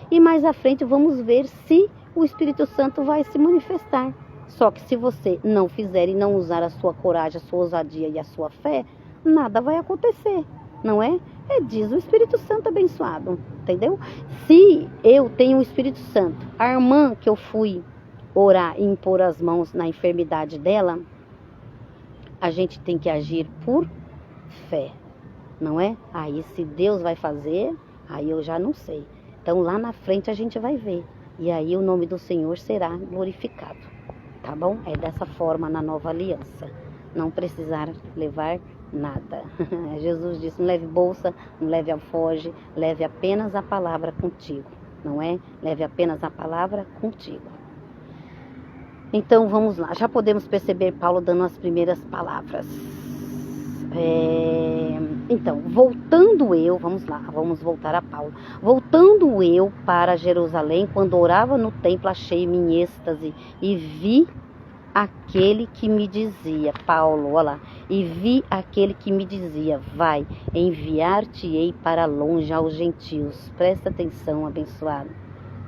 E mais à frente vamos ver se o Espírito Santo vai se manifestar. Só que se você não fizer e não usar a sua coragem, a sua ousadia e a sua fé, nada vai acontecer, não é? Diz o Espírito Santo, abençoado, entendeu? Se eu tenho o Espírito Santo, a irmã que eu fui orar e impor as mãos na enfermidade dela, a gente tem que agir por fé, não é? Aí se Deus vai fazer, aí eu já não sei. Então lá na frente a gente vai ver. E aí o nome do Senhor será glorificado. Tá bom? É dessa forma na nova aliança. Não precisar levar nada. Jesus disse, não leve bolsa, não leve alforje, leve apenas a palavra contigo. Não é? Leve apenas a palavra contigo. Então vamos lá. Já podemos perceber Paulo dando as primeiras palavras. Então, voltando eu, vamos lá, vamos voltar a Paulo. Voltando eu para Jerusalém, quando orava no templo, achei-me em êxtase e vi aquele que me dizia, Paulo, olha lá, e vi aquele que me dizia, vai, enviar-te-ei para longe aos gentios. Presta atenção, abençoado.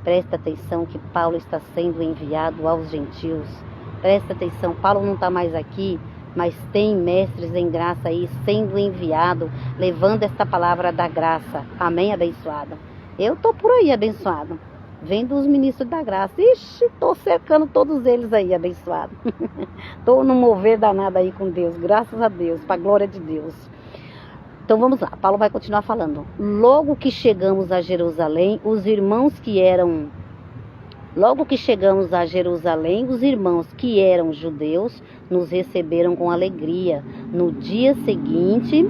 Presta atenção que Paulo está sendo enviado aos gentios. Presta atenção, Paulo não está mais aqui, mas tem mestres em graça aí sendo enviado, levando esta palavra da graça. Amém, abençoada? Eu estou por aí, abençoado. Vendo os ministros da graça. Ixi, estou cercando todos eles aí, abençoado. Estou no mover danado aí com Deus, graças a Deus, para a glória de Deus. Então vamos lá, Paulo vai continuar falando. Logo que chegamos a Jerusalém, os irmãos que eram que eram judeus nos receberam com alegria. No dia seguinte,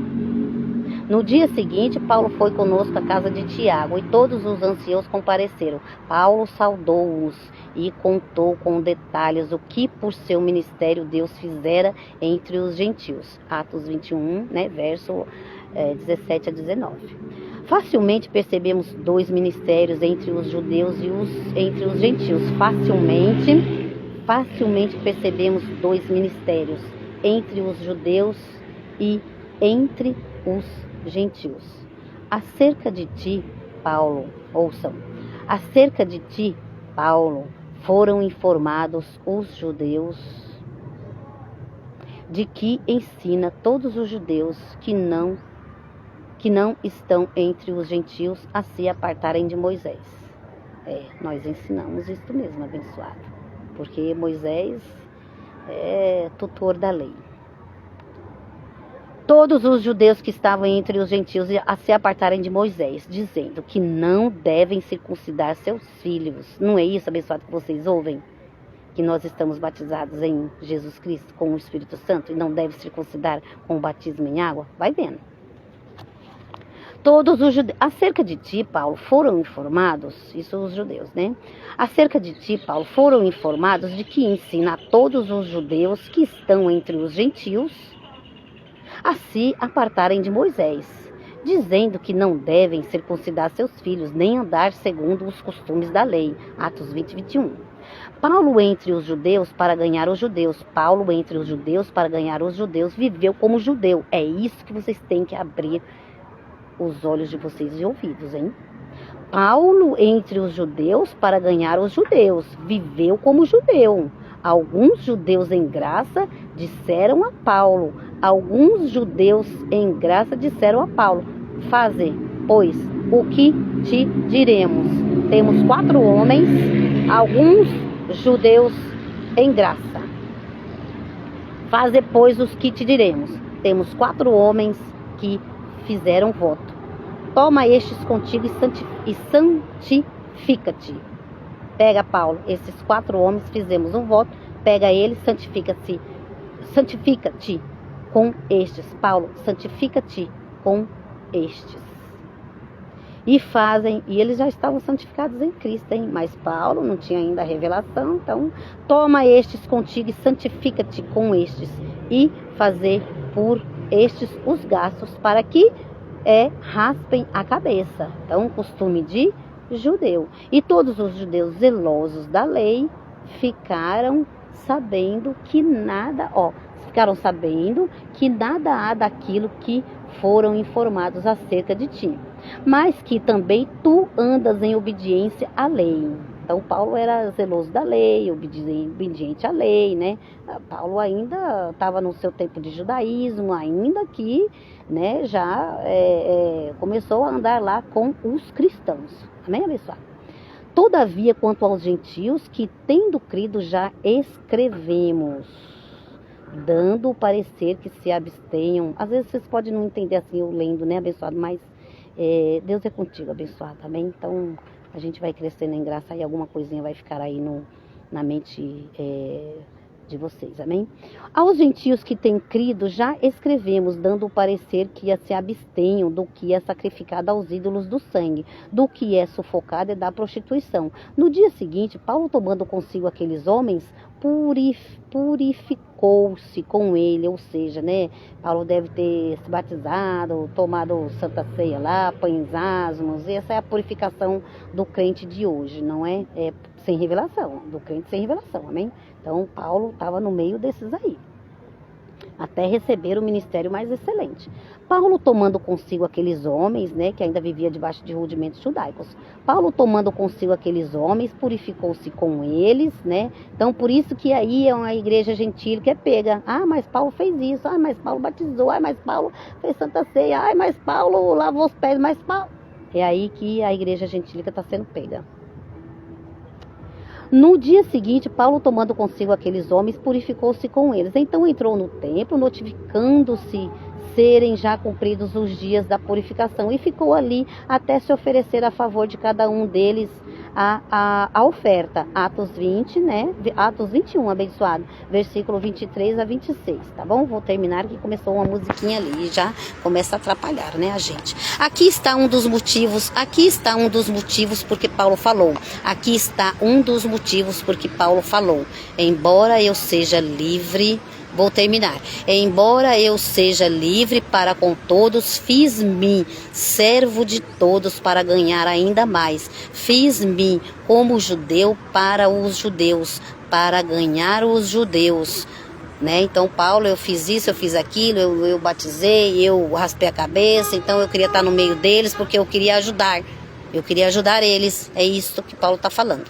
Paulo foi conosco à casa de Tiago e todos os anciãos compareceram. Paulo saudou-os e contou com detalhes o que por seu ministério Deus fizera entre os gentios. Atos 21, né, verso 17 a 19. Facilmente percebemos dois ministérios entre os judeus e entre os gentios. Facilmente percebemos dois ministérios entre os judeus e entre os gentios. Acerca de ti, Paulo, ouçam, acerca de ti, Paulo, foram informados os judeus de que ensina todos os judeus que não estão entre os gentios a se apartarem de Moisés. Nós ensinamos isso mesmo, abençoado, porque Moisés é tutor da lei. Todos os judeus que estavam entre os gentios a se apartarem de Moisés, dizendo que não devem circuncidar seus filhos. Não é isso, abençoado, que vocês ouvem? Que nós estamos batizados em Jesus Cristo com o Espírito Santo e não deve circuncidar com o batismo em água? Vai vendo. Todos os judeus, acerca de ti, Paulo, foram informados, isso os judeus, né? Acerca de ti, Paulo, foram informados de que ensina a todos os judeus que estão entre os gentios a se apartarem de Moisés, dizendo que não devem circuncidar seus filhos, nem andar segundo os costumes da lei. Atos 20, 21. Paulo entre os judeus para ganhar os judeus. Paulo entre os judeus para ganhar os judeus viveu como judeu. É isso que vocês têm que abrir os olhos de vocês e ouvidos, hein? Paulo entre os judeus para ganhar os judeus. Viveu como judeu. Alguns judeus em graça disseram a Paulo. Alguns judeus em graça disseram a Paulo: faze, pois, o que te diremos. Temos 4 homens, alguns judeus em graça. Faze, pois, os que te diremos. Temos 4 homens que fizeram voto. Toma estes contigo e santifica-te. Pega, Paulo, esses 4 homens, fizemos um voto, pega eles, santifica-te com estes. Paulo, santifica-te com estes. E eles já estavam santificados em Cristo, hein? Mas Paulo não tinha ainda a revelação, então toma estes contigo e santifica-te com estes, e fazer por estes os gastos, para que raspem a cabeça. Então, costume de judeu. E todos os judeus zelosos da lei ficaram sabendo que nada há daquilo que foram informados acerca de ti, mas que também tu andas em obediência à lei. Então, Paulo era zeloso da lei, obediente à lei, né? Paulo ainda estava no seu tempo de judaísmo, ainda que, né, já começou a andar lá com os cristãos. Amém, abençoado? Todavia, quanto aos gentios que, tendo crido, já escrevemos, dando o parecer que se abstenham. Às vezes vocês podem não entender assim eu lendo, né, abençoado? Mas Deus é contigo, abençoado, amém? Então, a gente vai crescendo em graça e alguma coisinha vai ficar aí na mente de vocês, amém? Aos gentios que têm crido, já escrevemos, dando o parecer que se abstenham do que é sacrificado aos ídolos do sangue, do que é sufocado e da prostituição. No dia seguinte, Paulo, tomando consigo aqueles homens, purificou-se com ele, ou seja, né, Paulo deve ter se batizado, tomado Santa Ceia lá, pães asmos, e essa é a purificação do crente de hoje, não é? Sem revelação, do crente sem revelação, amém? Então, Paulo estava no meio desses aí, até receber o ministério mais excelente. Paulo tomando consigo aqueles homens, né, que ainda vivia debaixo de rudimentos judaicos. Paulo tomando consigo aqueles homens, purificou-se com eles, né? Então, por isso que aí é uma igreja gentil que é pega. Ah, mas Paulo fez isso. Ah, mas Paulo batizou. Ah, mas Paulo fez Santa Ceia. Ah, mas Paulo lavou os pés. Mas Paulo... É aí que a igreja gentílica está sendo pega. No dia seguinte, Paulo, tomando consigo aqueles homens, purificou-se com eles. Então entrou no templo, notificando-se serem já cumpridos os dias da purificação, e ficou ali até se oferecer a favor de cada um deles a oferta. Atos 20, né? Atos 21, abençoado. Versículo 23 a 26, tá bom? Vou terminar que começou uma musiquinha ali e já começa a atrapalhar, né, a gente? Aqui está um dos motivos porque Paulo falou. Aqui está um dos motivos porque Paulo falou. Embora eu seja livre... Vou terminar. Embora eu seja livre para com todos, fiz-me servo de todos para ganhar ainda mais. Fiz-me como judeu para os judeus, para ganhar os judeus. Né? Então, Paulo, eu fiz isso, eu fiz aquilo, eu batizei, eu raspei a cabeça, então eu queria estar no meio deles porque eu queria ajudar. Eu queria ajudar eles. É isso que Paulo está falando.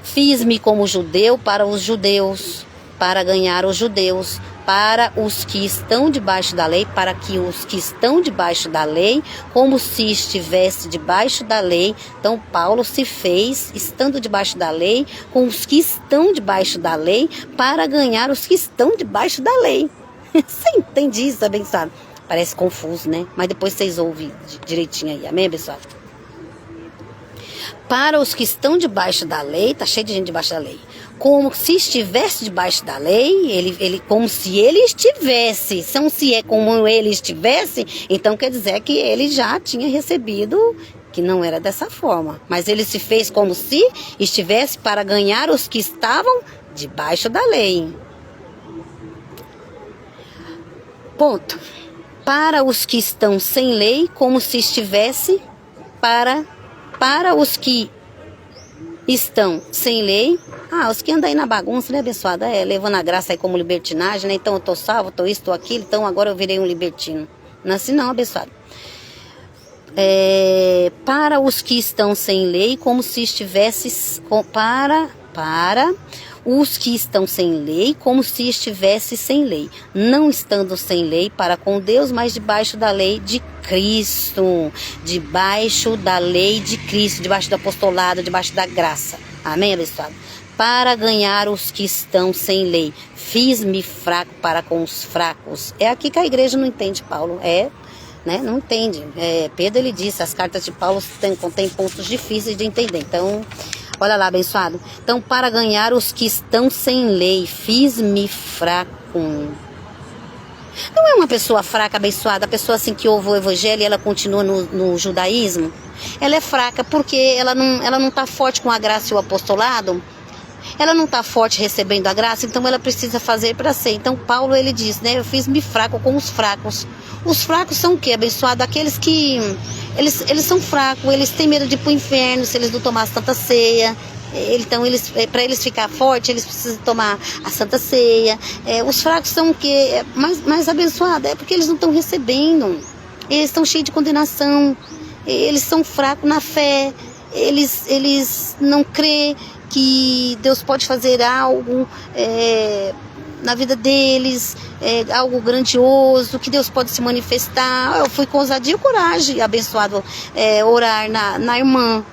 Fiz-me como judeu para os judeus, para ganhar os judeus, para os que estão debaixo da lei, para que os que estão debaixo da lei, como se estivesse debaixo da lei. Então, Paulo se fez, estando debaixo da lei, com os que estão debaixo da lei, para ganhar os que estão debaixo da lei. Você entende isso, abençoado? Parece confuso, né? Mas depois vocês ouvem direitinho aí, amém, abençoado? Para os que estão debaixo da lei, tá cheio de gente debaixo da lei, como se estivesse debaixo da lei, ele como se ele estivesse. Então, se é como ele estivesse, então quer dizer que ele já tinha recebido, que não era dessa forma. Mas ele se fez como se estivesse para ganhar os que estavam debaixo da lei. Ponto. Para os que estão sem lei, como se estivesse para os que estão sem lei. Os que andam aí na bagunça, né, abençoada? Levando a graça aí como libertinagem, né? Então eu tô salvo, tô isso, tô aquilo, então agora eu virei um libertino. Não é assim não, abençoado. Para os que estão sem lei, como se estivesse... Para os que estão sem lei, como se estivesse sem lei. Não estando sem lei para com Deus, mas debaixo da lei de Cristo. Debaixo da lei de Cristo, debaixo do apostolado, debaixo da graça. Amém, abençoado? Para ganhar os que estão sem lei. Fiz-me fraco para com os fracos. É aqui que a igreja não entende, Paulo. Né? Não entende. Pedro, ele disse, as cartas de Paulo contêm pontos difíceis de entender. Então, Olha lá, abençoado. Então, para ganhar os que estão sem lei, fiz-me fraco. Não é uma pessoa fraca, abençoada, a pessoa assim que ouve o evangelho e ela continua no judaísmo. Ela é fraca porque ela não está forte com a graça e o apostolado. Ela não está forte recebendo a graça, então ela precisa fazer para ser. Então Paulo, ele diz, né, eu fiz-me fraco com os fracos. Os fracos são o quê, abençoado? Aqueles que, eles são fracos, eles têm medo de ir para o inferno se eles não tomarem a Santa Ceia. Então, para eles ficar fortes, eles precisam tomar a Santa Ceia. Os fracos são o quê? Mais abençoado, é porque eles não estão recebendo. Eles estão cheios de condenação. Eles são fracos na fé. Eles não crê que Deus pode fazer algo na vida deles, algo grandioso, que Deus pode se manifestar. Eu fui com ousadia e coragem, abençoado, orar na irmã.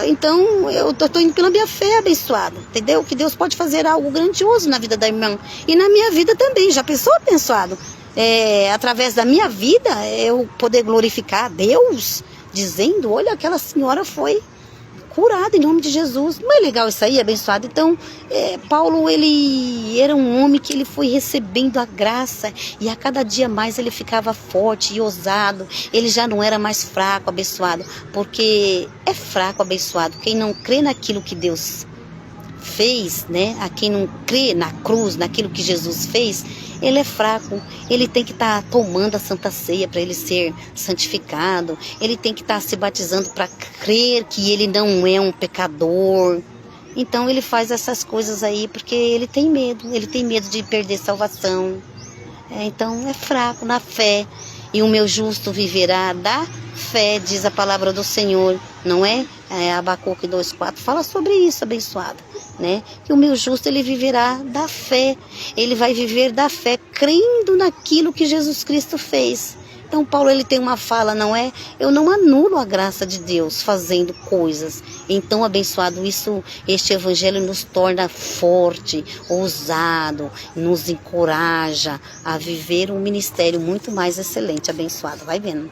Então eu tô indo pela minha fé, abençoado, entendeu? Que Deus pode fazer algo grandioso na vida da irmã e na minha vida também. Já pensou, abençoado? Através da minha vida eu poder glorificar a Deus, dizendo, olha, aquela senhora foi curada em nome de Jesus. Não é legal isso aí, abençoado? Então, Paulo, ele era um homem que ele foi recebendo a graça e a cada dia mais ele ficava forte e ousado. Ele já não era mais fraco, abençoado, porque é fraco, abençoado, quem não crê naquilo que Deus fez, né? A quem não crê na cruz, naquilo que Jesus fez, ele é fraco. Ele tem que estar tomando a Santa Ceia para ele ser santificado. Ele tem que estar se batizando para crer que ele não é um pecador. Então ele faz essas coisas aí porque ele tem medo. Ele tem medo de perder salvação. Então é fraco na fé. E o meu justo viverá da fé, diz a palavra do Senhor, não é? Abacuque 2,4 fala sobre isso, abençoado, né? Que o meu justo, ele viverá da fé. Ele vai viver da fé, crendo naquilo que Jesus Cristo fez. Então Paulo, ele tem uma fala, não é? Eu não anulo a graça de Deus fazendo coisas. Então, abençoado, este evangelho nos torna forte, ousado, nos encoraja a viver um ministério muito mais excelente, abençoado. Vai vendo.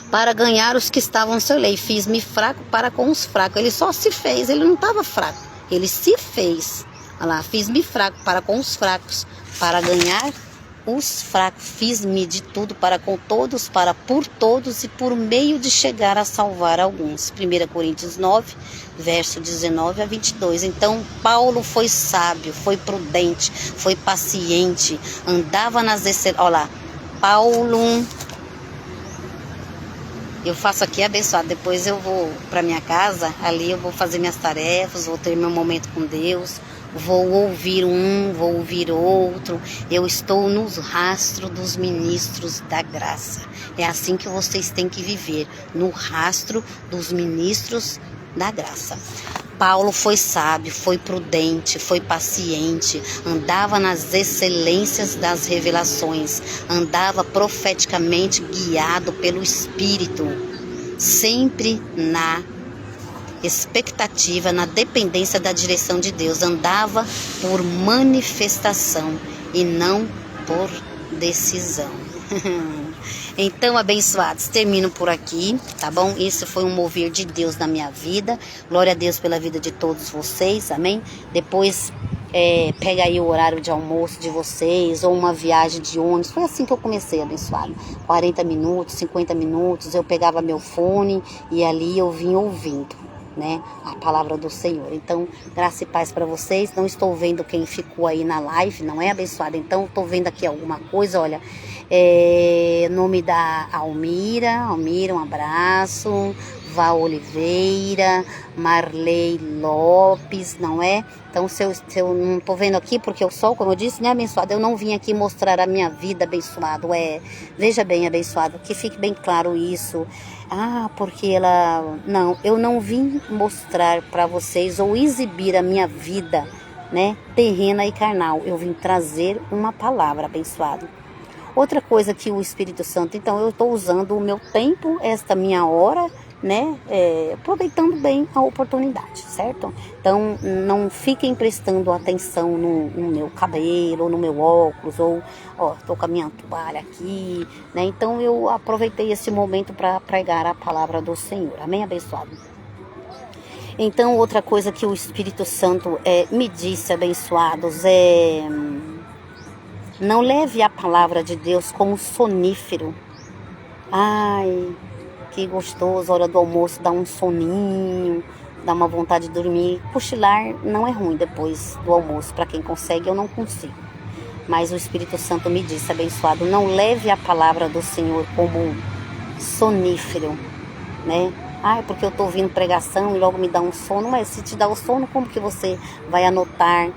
Para ganhar os que estavam sem lei, fiz-me fraco para com os fracos. Ele só se fez, ele não estava fraco, ele se fez. Olha lá, fiz-me fraco para com os fracos, para ganhar os fracos. Fiz-me de tudo para com todos, para por todos e por meio de chegar a salvar alguns. 1 Coríntios 9, verso 19 a 22. Então Paulo foi sábio, foi prudente, foi paciente, andava nas excelências. Olha lá, Paulo... Eu faço aqui, abençoado, depois eu vou para minha casa, ali eu vou fazer minhas tarefas, vou ter meu momento com Deus, vou ouvir um, vou ouvir outro. Eu estou nos rastros dos ministros da graça. É assim que vocês têm que viver, no rastro dos ministros da graça. Paulo foi sábio, foi prudente, foi paciente, andava nas excelências das revelações, andava profeticamente guiado pelo Espírito, sempre na expectativa, na dependência da direção de Deus, andava por manifestação e não por decisão. Então, abençoados, termino por aqui, tá bom? Esse foi um mover de Deus na minha vida. Glória a Deus pela vida de todos vocês, amém? Depois, pega aí o horário de almoço de vocês, ou uma viagem de ônibus. Foi assim que eu comecei, abençoado. 40 minutos, 50 minutos, eu pegava meu fone e ali eu vim ouvindo, né, a palavra do Senhor. Então, graça e paz para vocês. Não estou vendo quem ficou aí na live, não é, abençoado? Então, estou vendo aqui alguma coisa, olha, nome da Almira, um abraço. Val Oliveira, Marley Lopes, não é? Então, se eu não tô vendo aqui, porque eu sou, como eu disse, né, abençoado, eu não vim aqui mostrar a minha vida, abençoado, veja bem, abençoado, que fique bem claro isso. Porque não, eu não vim mostrar para vocês ou exibir a minha vida, né, terrena e carnal. Eu vim trazer uma palavra, abençoado. Outra coisa que o Espírito Santo, então, eu estou usando o meu tempo, esta minha hora, né, aproveitando bem a oportunidade, certo? Então, não fiquem prestando atenção no meu cabelo, ou no meu óculos, ou, tô com a minha toalha aqui, né? Então, eu aproveitei esse momento para pregar a palavra do Senhor, amém, abençoado? Então, outra coisa que o Espírito Santo me disse, abençoados, não leve a palavra de Deus como sonífero. Ai, que gostoso, hora do almoço, dá um soninho, dá uma vontade de dormir. Cochilar não é ruim depois do almoço, para quem consegue, eu não consigo. Mas o Espírito Santo me disse, abençoado, não leve a palavra do Senhor como sonífero, né? Porque eu estou ouvindo pregação e logo me dá um sono. Mas se te dá o sono, como que você vai anotar,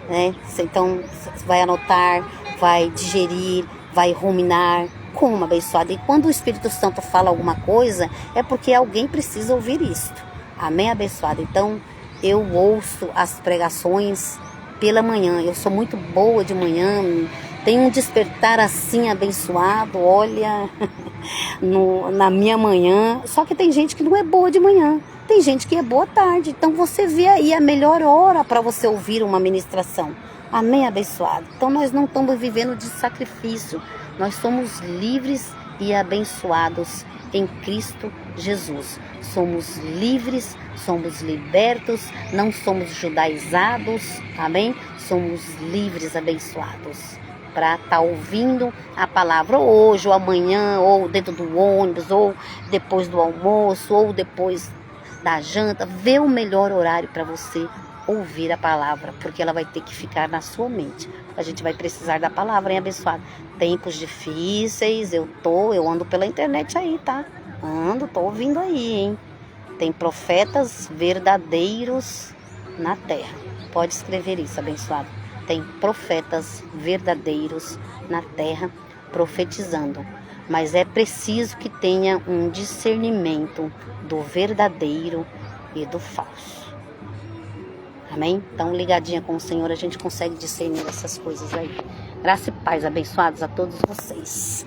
né? Então, vai anotar, vai digerir, vai ruminar. Como, abençoado? E quando o Espírito Santo fala alguma coisa, é porque alguém precisa ouvir isto. Amém, abençoado? Então, eu ouço as pregações pela manhã. Eu sou muito boa de manhã. Tenho um despertar assim abençoado, olha, na minha manhã. Só que tem gente que não é boa de manhã. Tem gente que é boa à tarde. Então você vê aí a melhor hora para você ouvir uma ministração. Amém, abençoado? Então nós não estamos vivendo de sacrifício. Nós somos livres e abençoados em Cristo Jesus. Somos livres, somos libertos, não somos judaizados, amém? Somos livres, abençoados, para estar ouvindo a palavra hoje, ou amanhã, ou dentro do ônibus, ou depois do almoço, ou depois da janta. Vê o melhor horário para você ouvir a palavra, porque ela vai ter que ficar na sua mente. A gente vai precisar da palavra, hein, abençoado? Tempos difíceis, eu ando pela internet aí, tá? Tô ouvindo aí, hein? Tem profetas verdadeiros na terra. Pode escrever isso, abençoado. Tem profetas verdadeiros na terra profetizando. Mas é preciso que tenha um discernimento do verdadeiro e do falso. Amém? Então, ligadinha com o Senhor, a gente consegue discernir essas coisas aí. Graça e paz, abençoados a todos vocês.